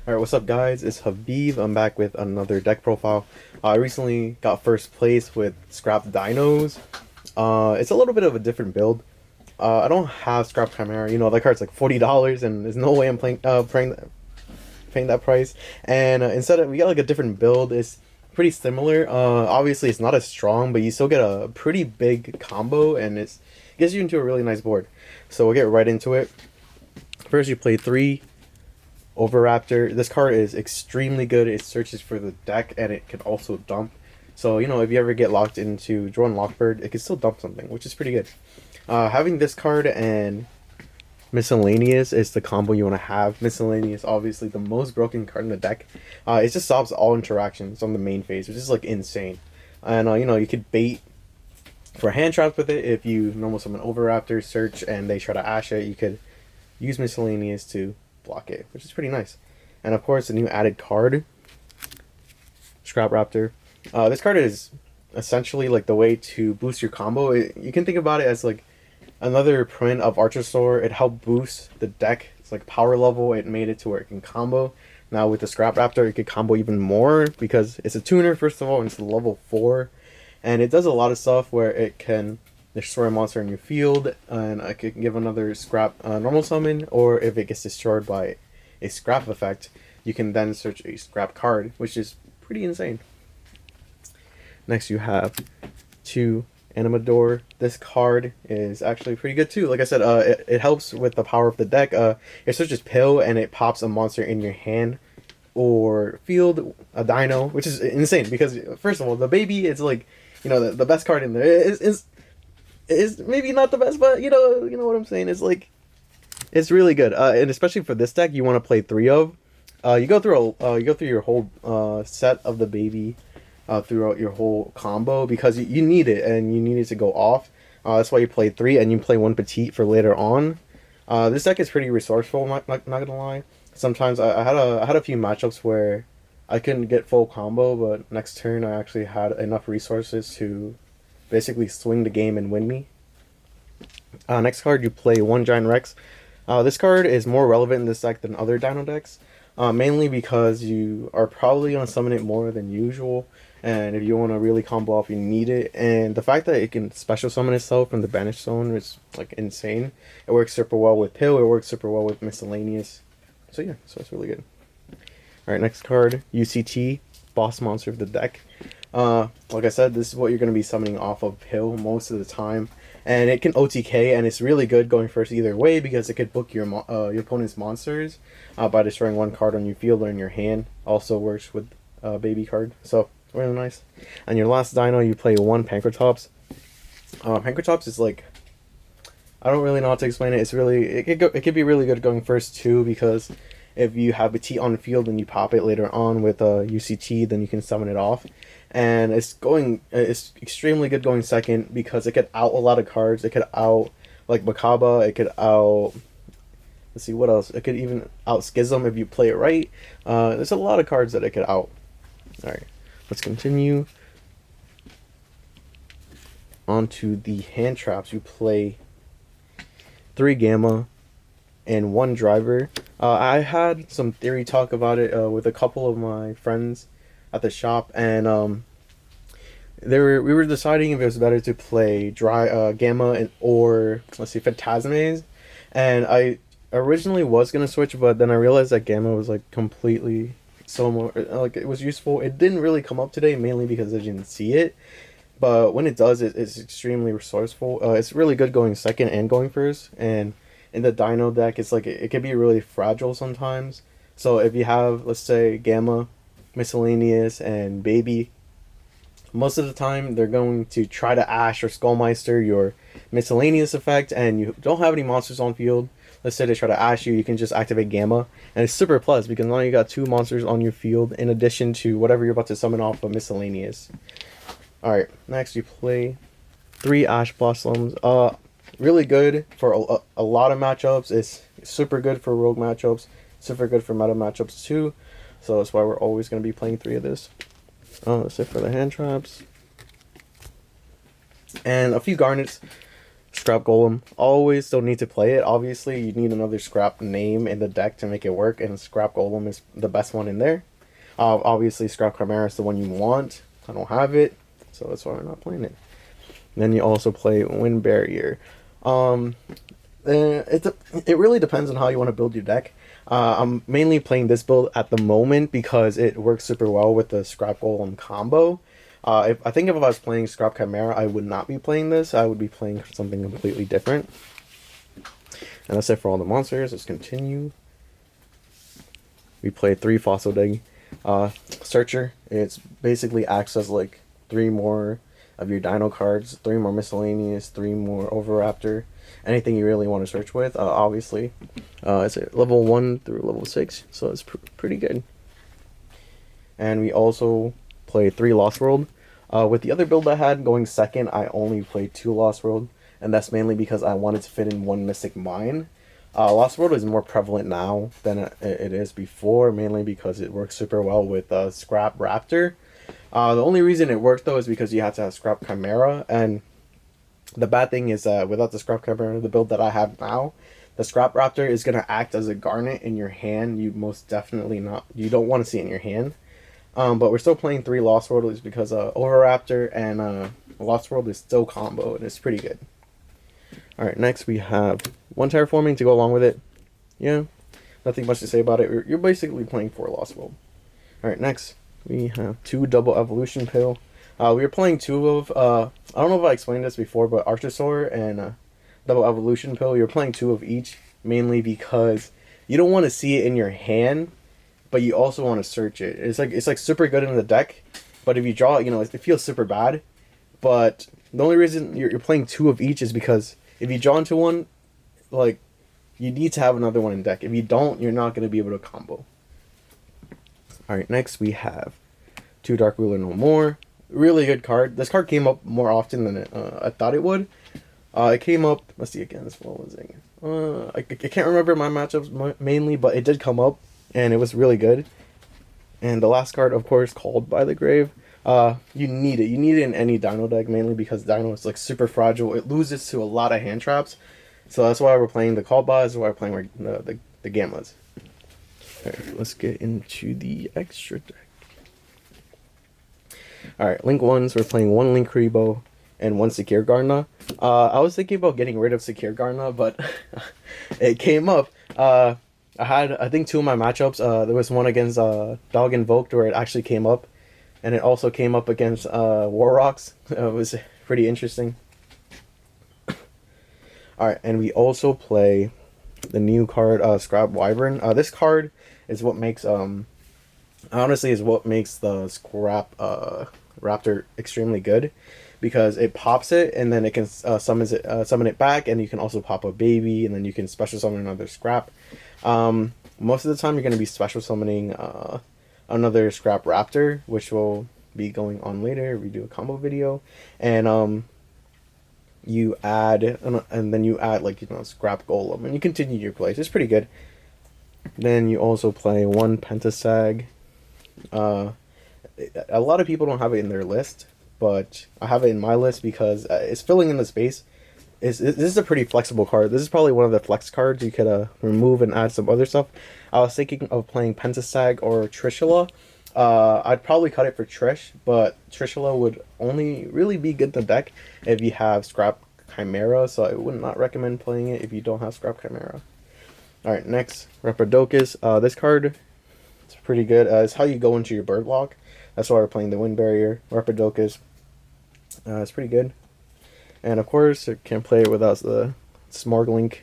Alright, what's up guys? It's Habib. I'm back with another deck profile. I recently got first place with Scrap Dinos. It's a little bit of a different build. I don't have Scrap Chimera. You know, that card's like $40 and there's no way I'm paying that price. And instead we got like a different build. It's pretty similar. Obviously it's not as strong, but you still get a pretty big combo and it gets you into a really nice board. So we'll get right into it. First you play 3 over Raptor. This card is extremely good. It searches for the deck and it can also dump. So, you know, if you ever get locked into Draw and Lockbird, it can still dump something, which is pretty good. Having this card and Miscellaneous is the combo you want to have. Miscellaneous, obviously, the most broken card in the deck. It just stops all interactions on the main phase, which is like insane. And, you know, you could bait for hand traps with it. If you normal summon over Raptor, search, and they try to ash it, you could use Miscellaneous to block it, which is pretty nice. And of course, the new added card, Scrap Raptor. This card is essentially like the way to boost your combo. You can think about it as like another print of Archosaur. It helped boost the deck. It's like power level. It made it to where it can combo. Now with the Scrap Raptor, it could combo even more because it's a tuner, first of all, and it's level 4. And it does a lot of stuff where it can destroy a monster in your field, and I can give another scrap normal summon, or if it gets destroyed by a scrap effect, you can then search a scrap card, which is pretty insane. Next you have 2 Animador. This card is actually pretty good too. Like I said, it helps with the power of the deck. It searches Pill and it pops a monster in your hand or field, a dino, which is insane because first of all, the baby is like, you know, the best card in there. Is maybe not the best, but you know what I'm saying. It's like, it's really good, and especially for this deck, you want to play 3 of. You go through your whole set of the baby throughout your whole combo because you need it and you need it to go off. That's why you play 3 and you play 1 petite for later on. This deck is pretty resourceful. Not gonna lie. Sometimes I had a few matchups where I couldn't get full combo, but next turn I actually had enough resources to basically swing the game and win me. Next card, you play 1 Giant Rex. This card is more relevant in this deck than other Dino decks, mainly because you are probably going to summon it more than usual, and if you want to really combo off, you need it. And the fact that it can special summon itself from the Banished Zone is like insane. It works super well with Pill, it works super well with Miscellaneous. So yeah, so it's really good. Alright, next card, UCT, boss monster of the deck. Like I said, this is what you're going to be summoning off of Pill most of the time, and it can OTK, and it's really good going first either way because it could book your opponent's monsters by destroying 1 card on your field or in your hand. Also works with baby card, so really nice. And your last dino, you play 1 Pancratops. Pancratops is like, I don't really know how to explain it. It's really, it could be really good going first too, because if you have a T on the field and you pop it later on with a UCT, then you can summon it off. And it's extremely good going second because it could out a lot of cards. It could out like Makaba. It could out, let's see what else. It could even out Schism if you play it right. There's a lot of cards that it could out. All right, let's continue on to the hand traps. You play 3 Gamma and 1 Driver. I had some theory talk about it with a couple of my friends at the shop, and we were deciding if it was better to play Gamma or let's see, Phantasmes. And I originally was gonna switch, but then I realized that Gamma was like completely so more like it was useful. It didn't really come up today, mainly because I didn't see it. But when it does, it's extremely resourceful. It's really good going second and going first. And in the Dino deck, it's like it can be really fragile sometimes. So if you have, let's say, Gamma, Miscellaneous, and Baby, most of the time they're going to try to Ash or Skullmeister your Miscellaneous effect, and you don't have any monsters on field. Let's say they try to Ash you, you can just activate Gamma, and it's super plus because now you got 2 monsters on your field in addition to whatever you're about to summon off of Miscellaneous. Alright, next you play 3 Ash Blossoms. Really good for a lot of matchups. It's super good for rogue matchups, super good for meta matchups too. So that's why we're always going to be playing 3 of this. That's it for the hand traps. And a few garnets. Scrap Golem. Always still need to play it. Obviously, you need another Scrap name in the deck to make it work, and Scrap Golem is the best one in there. Obviously, Scrap Chimera is the one you want. I don't have it, so that's why we're not playing it. And then you also play Wind Barrier. It really depends on how you want to build your deck. I'm mainly playing this build at the moment because it works super well with the Scrap Golem combo. If I was playing Scrap Chimera, I would not be playing this. I would be playing something completely different. And that's it for all the monsters. Let's continue. We play 3 Fossil Dig. Searcher. It's basically acts as like 3 more of your Dino cards, 3 more miscellaneous, 3 more Overraptor. Anything you really want to search with, obviously. It's at level 1 through level 6, so it's pretty good. And we also play 3 Lost World. With the other build I had going second, I only played 2 Lost World, and that's mainly because I wanted to fit in 1 Mystic Mine. Lost World is more prevalent now than it is before, mainly because it works super well with Scrap Raptor. The only reason it works though is because you have to have Scrap Chimera, and the bad thing is that without the Scrap Chimera, the build that I have now, the Scrap Raptor is going to act as a garnet in your hand. You most definitely you don't want to see it in your hand. But we're still playing 3 Lost World because Overraptor and Lost World is still combo, and it's pretty good. Alright, next we have 1 Terraforming to go along with it. Yeah, nothing much to say about it. You're basically playing 4 Lost World. Alright, next we have 2 Double Evolution Pill. We were playing 2 of, I don't know if I explained this before, but Archosaur and Double Evolution Pill, you're playing 2 of each, mainly because you don't want to see it in your hand, but you also want to search it. It's like super good in the deck, but if you draw it, it feels super bad. But the only reason you're playing 2 of each is because if you draw into one, like, you need to have another one in deck. If you don't, you're not going to be able to combo. Alright, next we have 2 Dark Ruler No More. Really good card. This card came up more often than I thought it would. It came up, let's see again, what was it? I can't remember my matchups mainly, but it did come up, and it was really good. And the last card, of course, Called by the Grave. You need it. You need it in any Dino deck, mainly because Dino is like super fragile. It loses to a lot of hand traps. So that's why we're playing the Called by, that's why we're playing the Gammas. Alright, let's get into the extra deck. Alright, Link 1s, we're playing 1 Link Rebo and 1 Secure Gardener. I was thinking about getting rid of Secure Gardener, but it came up. I had, I think, 2 of my matchups. There was one against Dog Invoked where it actually came up, and it also came up against War Rocks. It was pretty interesting. Alright, and we also play the new card, Scrap Wyvern. This card is what makes, honestly, is what makes the Scrap Raptor extremely good, because it pops it and then it can summon it back, and you can also pop a baby, and then you can special summon another Scrap. Most of the time you're going to be special summoning another Scrap Raptor, which will be going on later. We do a combo video, and you add, and then you add, like, Scrap Golem, and you continue your plays. It's pretty good. Then you also play 1 Pentasag. A lot of people don't have it in their list, but I have it in my list because it's filling in the space. This is a pretty flexible card. This is probably one of the flex cards you could remove and add some other stuff. I was thinking of playing Pentasag or Trishula. I'd probably cut it for Trish, but Trishula would only really be good in the deck if you have Scrap Chimera, so I would not recommend playing it if you don't have Scrap Chimera. Alright, next, Raptor. This card, it's pretty good. It's how you go into your bird lock. That's why we're playing the Wind Barrier. Raptor. It's pretty good. And of course, you can't play it without the Smorglink.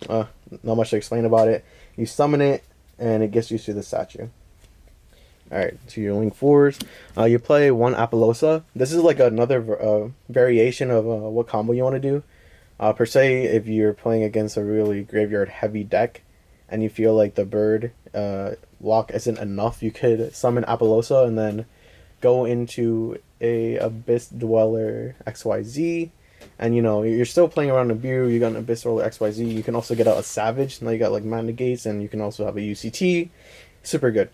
Not much to explain about it. You summon it, and it gets you to the statue. Alright, to your Link 4s. You play 1 Apollosa. This is like another variation of what combo you want to do. Per se, if you're playing against a really graveyard heavy deck, and you feel like the bird lock isn't enough, you could summon Apollosa and then go into a Abyss Dweller XYZ, and you're still playing around Nibiru. You got an Abyss Dweller XYZ. You can also get out a Savage. Now you got like Mana Gates, and you can also have a UCT. Super good.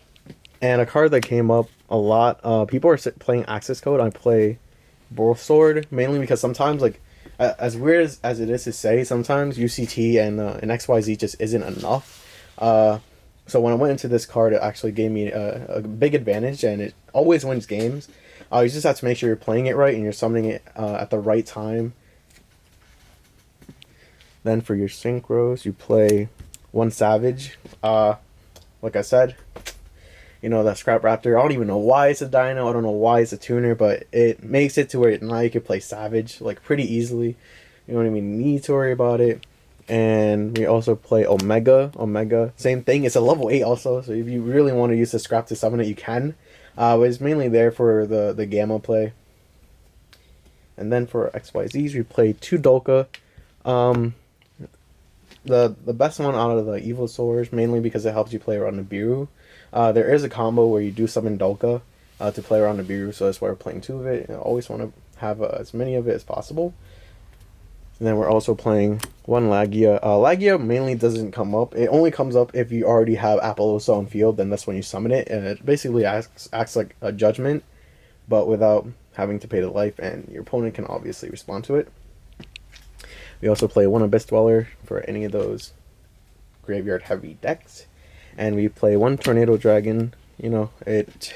And a card that came up a lot. People are playing Access Code. I play Bull Sword mainly because sometimes, like, As weird as it is to say, sometimes UCT and XYZ just isn't enough. So when I went into this card, it actually gave me a big advantage, and it always wins games. You just have to make sure you're playing it right and you're summoning it at the right time. Then for your Synchros, you play one Savage. Like I said, you know, that Scrap Raptor. I don't even know why it's a dino. I don't know why it's a tuner, but it makes it to where now you can play Savage like pretty easily. You don't even need to worry about it. And we also play Omega. Omega, same thing. It's a level 8 also, so if you really want to use the Scrap to summon it, you can. But it's mainly there for the Gamma play. And then for XYZs, we play 2 Dolka. The best one out of the Evil Swords, mainly because it helps you play around the Biru. There is a combo where you do summon Dolka to play around the Biru, so that's why we're playing 2 of it. I always want to have as many of it as possible. And then we're also playing 1 Lagia. Lagia mainly doesn't come up. It only comes up if you already have Appaloosa on field, then that's when you summon it. And it basically acts like a judgment, but without having to pay the life, and your opponent can obviously respond to it. We also play 1 Abyss Dweller for any of those graveyard heavy decks. And we play 1 Tornado Dragon. You know, it's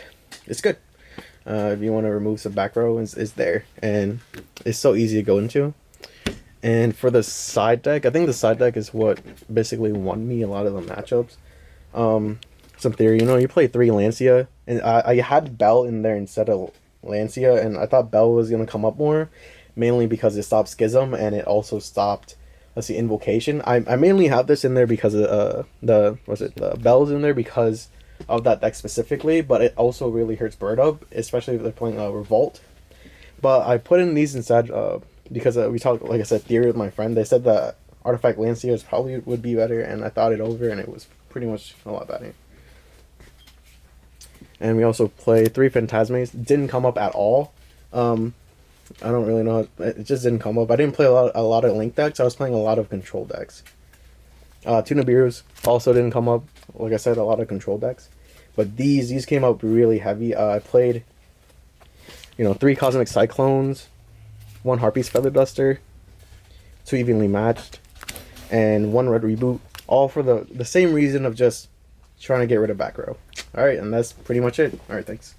good. If you want to remove some back row, it's there. And it's so easy to go into. And for the side deck, I think the side deck is what basically won me a lot of the matchups. Some theory, you know, you play 3 Lancia, and I had Bell in there instead of Lancia, and I thought Bell was going to come up more, mainly because it stopped Schism, and it also stopped, let's see, Invocation. I mainly have this in there because of the Bell's in there because of that deck specifically, but it also really hurts Bird Up, especially if they're playing Revolt. But I put in these instead because we talked, like I said, theory with my friend. They said that Artifact Lanciers probably would be better, and I thought it over, and it was pretty much a lot better. And we also play 3 Phantasmes. Didn't come up at all. I don't really know. It just didn't come up. I didn't play a lot of Link decks. I was playing a lot of control decks. 2 Nibirus also didn't come up. Like I said, a lot of control decks. But these came up really heavy. I played, you know, 3 Cosmic Cyclones, 1 Harpy's Feather Duster, 2 Evenly Matched, and 1 Red Reboot. All for the same reason of just trying to get rid of back row. Alright, and that's pretty much it. Alright, thanks.